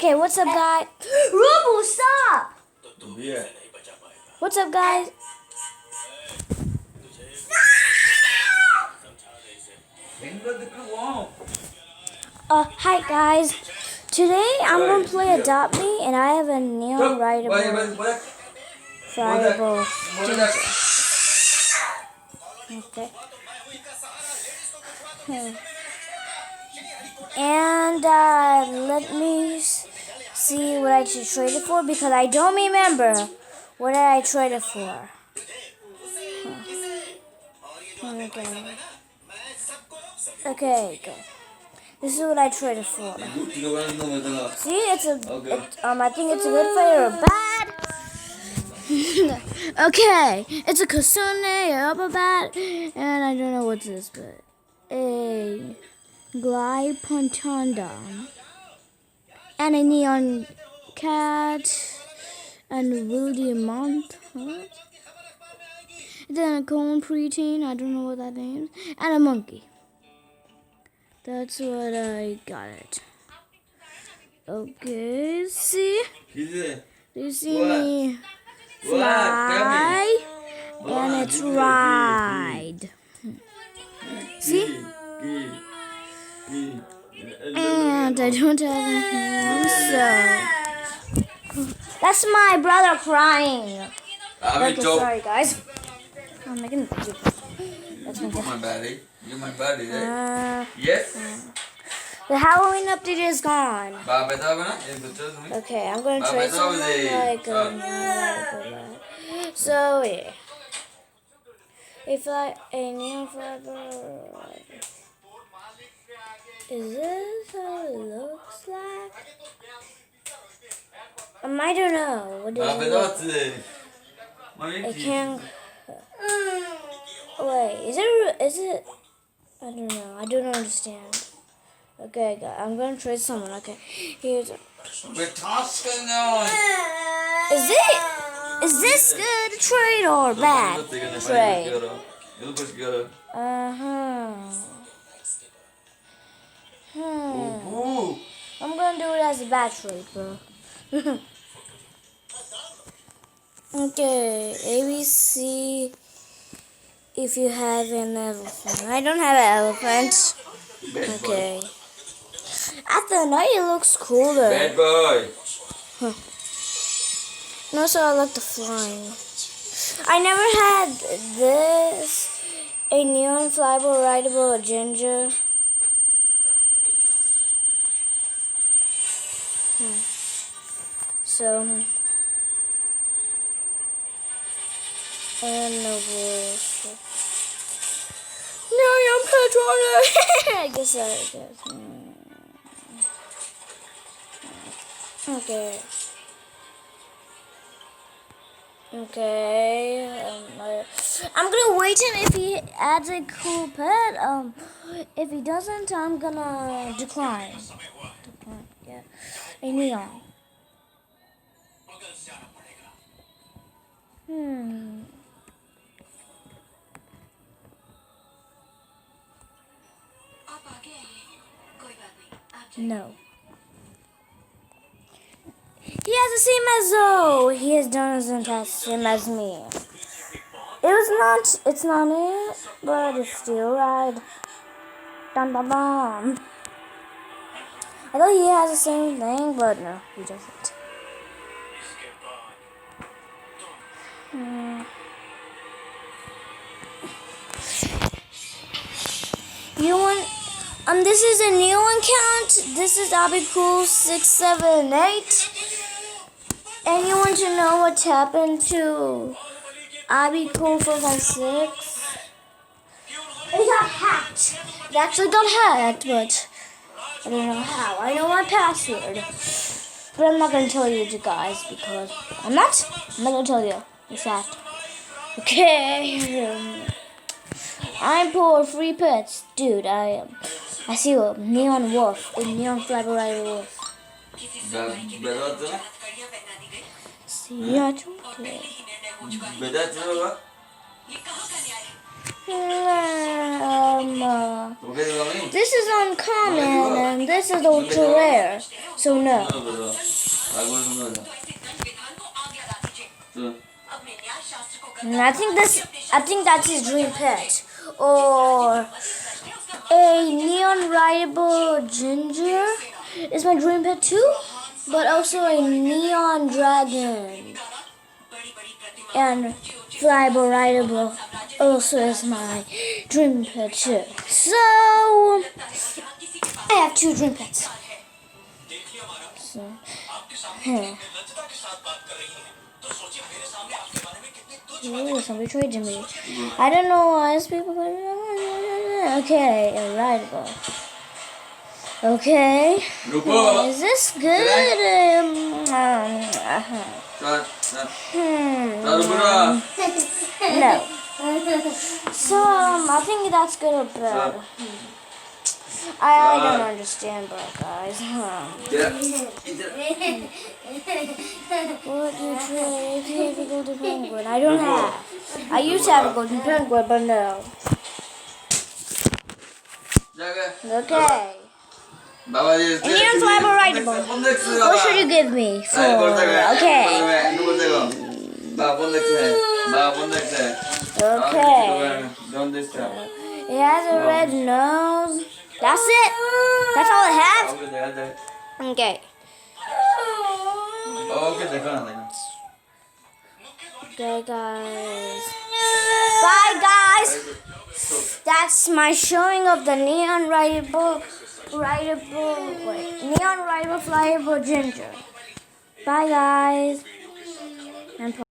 Okay, what's up, guys? Robo, stop! Yeah. What's up, guys? Hi, guys. Today I'm gonna play Adopt Me, and I have a neon rideable flyable ginger. Okay. And let me see what I should trade it for, because I don't remember what did I trade it for. Okay, good. This is what I traded for. See, I think it's a good fight or bad. Okay, it's a Kasune, a upper bat, and I don't know what's this, but a Glide Pontanda, and a Neon Cat, and a Wildy Mont, then a Cone Preteen, I don't know what that means, and a Monkey. That's what I got it. Okay, see? You see me fly, and it's ride. See? And I don't have a hand, so... That's my brother crying. Okay, sorry, guys. I'm making a video. That's my buddy. You're my buddy, right? Yes? The Halloween update is gone. Okay, I'm going to try something like so, yeah. A neon fiber. Is this how it looks like? I don't know. What is it? I can't. Wait, is it? I don't know. I don't understand. Okay, I'm gonna trade someone. Okay, here's. Is this good trade or bad trade? I'm gonna do it as a bad trade, bro. Okay, ABC. If you have an elephant, I don't have an elephant. Okay. At the night it looks cooler. Bad boy. And also I like the flying. I never had this. A neon flyable rideable ginger. So and the wolf. No, I'm Petrona. I guess. Okay. I'm gonna wait him if he adds a cool pet. If he doesn't, I'm gonna decline. Yeah. A neon. No. He has the same as Zoe. He has done the same as me. It's not it, but it's still right. Dum dum dum. I thought he has the same thing, but no, he doesn't. You want? This is a new account. This is Abicool 678. And you want to know what happened to Abicool 456? It got hacked. It actually got hacked, but I don't know how. I know my password, but I'm not gonna tell you guys because I'm not gonna tell you. It's that. Okay. I'm poor free pets, dude. I see a neon wolf, a neon flyable rider wolf. See, I told you. This is uncommon and this is ultra rare. So no. And I think that's his dream pet. Or a neon rideable ginger is my dream pet too, but also a neon dragon. And flyable rideable also is my dream pet too. So I have 2 dream pets. So, Ooh, somebody traded me. I don't know why people. Okay, a rideable. Okay. Is this good? No. So I think that's good or bad. I don't understand, but guys. What do you trade if you have a golden penguin? I don't have. I used to have a golden penguin, but no. Okay. Indian flyable rideable. What should you give me for? Okay. Okay. It has a red nose. That's it? That's all it has? Okay. Okay, guys. Bye, guys. That's my showing of the neon rideable flyable ginger. Bye, guys.